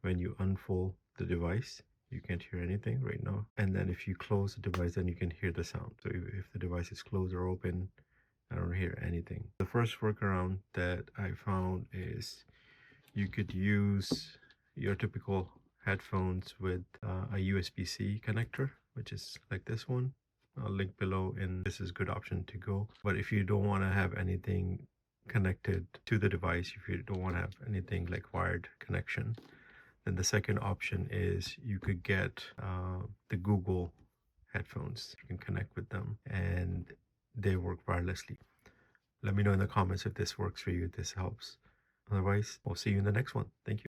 when you unfold the device, you can't hear anything right now. And then if you close the device, then you can hear the sound. So if the device is closed or open, I don't hear anything. The first workaround that I found is you could use your typical headphones with a USB-C connector, which is like this one. I'll link below, and this is a good option to go. But if you don't want to have anything connected to the device, if you don't want to have anything like wired connection, then the second option is you could get the Google headphones. You can connect with them and they work wirelessly. Let me know in the comments if this works for you, if this helps. Otherwise, we'll see you in the next one. Thank you.